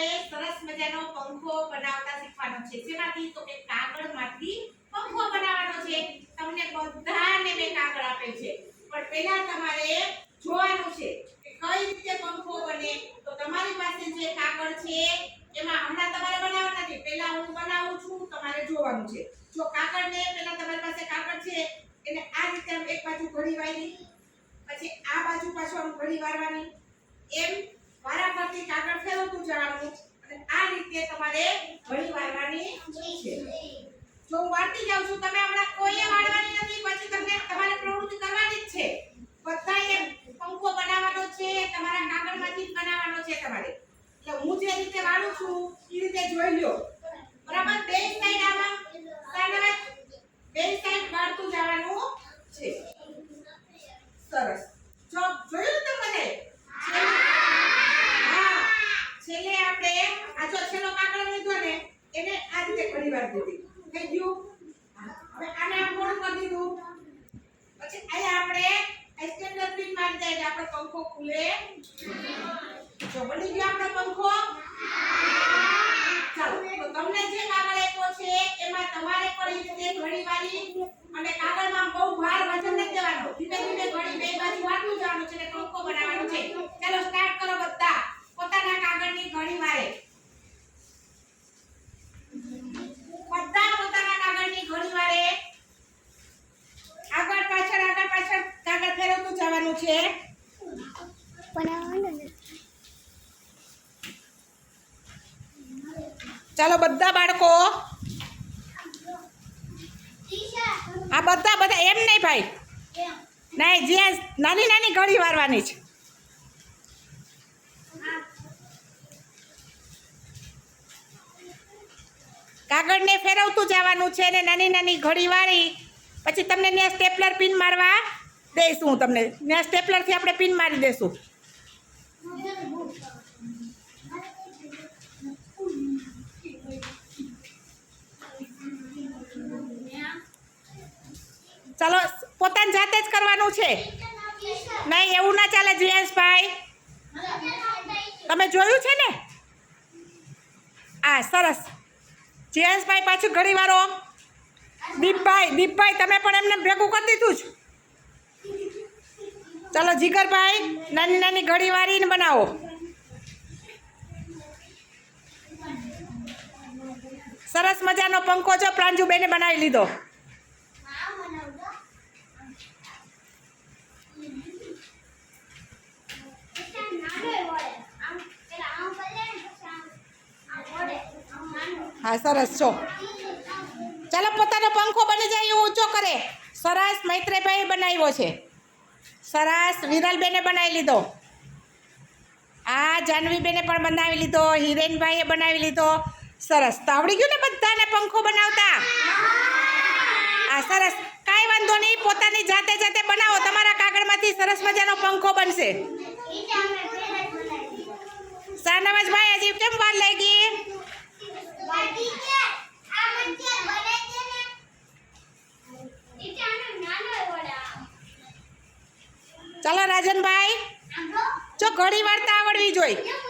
આપણે સરસ મજાનો પંખો બનાવતા શીખવાનો છે. શેમાંથી? તો કે કાગળમાંથી પંખો બનાવવાનો છે. તમને બધાને મેં કાગળ આપેલ છે, પણ પહેલા તમારે જોવાનું છે કે કઈ રીતે પંખો બને. તો તમારી પાસે જે કાગળ છે એમાં હમણાં તમારે બનાવવાના નથી, પહેલા હું બનાવું છું, તમારે જોવાનું છે. જો કાગળને પહેલા તમારી પાસે કાગળ છે એને આ રીતે એક બાજુ ઘડી વાળી, પછી આ બાજુ પાછું આમ ઘડી વાળવાની, એમ વારાફરતી કાગળ ફેરવતું જવાનું અને આ રીતે તમારે ઘડી વાળવાની છે. જો હું વાળતી જાઉં છું, તમે હમણાં કોઈએ વાળવાની નથી, પછી તમને તમારે પ્રવૃત્તિ કરવાની જ છે. બધાએ પંખો બનાવવાનો છે, તમારા કાગળમાંથી જ બનાવવાનો છે તમારે. એટલે હું જે રીતે વાળું છું એ રીતે જોઈ લ્યો. બરાબર? બે સાઈડ આમાં સાઈડ બે સાઈડ વાળતું જવાનું છે. સરસ. જો જોયું તમને? હા. છેલ્લે આપણે આ જો છેલ્લો કાગળ લીધો ને એને આ રીતે ઘડી વાર દીધી. થઈ ગયું? હવે આને આમ મોડું કરી દીધું. પછી અહીંયા આપણે સ્ટેન્ડર પિન મારી દઈએ એટલે આપણો પંખો ખુલે. જો બની ગયો આપણો પંખો. ચાલો તો તમને જે કાગળ આપ્યો છે એમાં તમારે પણ એ રીતે ઘડી વાળી અને કાગળમાં બહુ ભાર વજન નથી દેવાનો. ધીમે ધીમે ઘડી બે બાજુ વાળતું જવાનું છે અને પંખો બનાવવાનો છે. ચાલો સ્ટાર્ટ કરો બધા. પોતાના કાગળની ઘડી વાળે. બધા પોતાના કાગળની ઘડી વાળે. આગળ પાછળ કાગળ ફેરવતું જવાનું છે. ચાલો બધા બાળકો. આ બધા એમ નહીં ભાઈ, નહીં જ્યાં નાની નાની ઘડી વાળવાની છે. કાગળને ફેરવતું જવાનું છે ને નાની નાની ઘડી વાળી પછી તમને ત્યાં સ્ટેપલર પિન મારવા દઈશું. તમને ત્યાં સ્ટેપલરથી આપણે પિન મારી દઈશું. ચાલો પોતાની જાતે જ કરવાનું છે. નહીં એવું ના ચાલે જીએસભાઈ. તમે જોયું છે ને? આ સરસ. જીએસભાઈ પાછું ઘડી વાળો. દીપભાઈ તમે પણ એમને ભેગું કરી દીધું છે. ચાલો જીગરભાઈ નાની નાની ઘડી વાળીને બનાવો. સરસ મજાનો પંખો જો પ્રાંજુબેને બનાવી લીધો. હા સરસ છો. ચાલો પોતાનો પંખો બની જાય એવું ઊંચો કરે. સરસ મૈત્રેયભાઈ બનાવ્યો છે. સરસ વિરલબેને બનાવી લીધો. આ જાનવીબેને પણ બનાવી લીધો. હિરેનભાઈએ બનાવી લીધો. સરસ. તો આવડી ગયું ને બધાને પંખો બનાવતા? આ સરસ. કાંઈ વાંધો નહીં, પોતાની જાતે જાતે બનાવો. તમારા કાગળમાંથી સરસ મજાનો પંખો બનશે. શાહનવાજભાઈ હજી કેમ વાર લાગી? ચાલો રાજનભાઈ, જો ઘડી વાળતા આવડવી જોઈએ.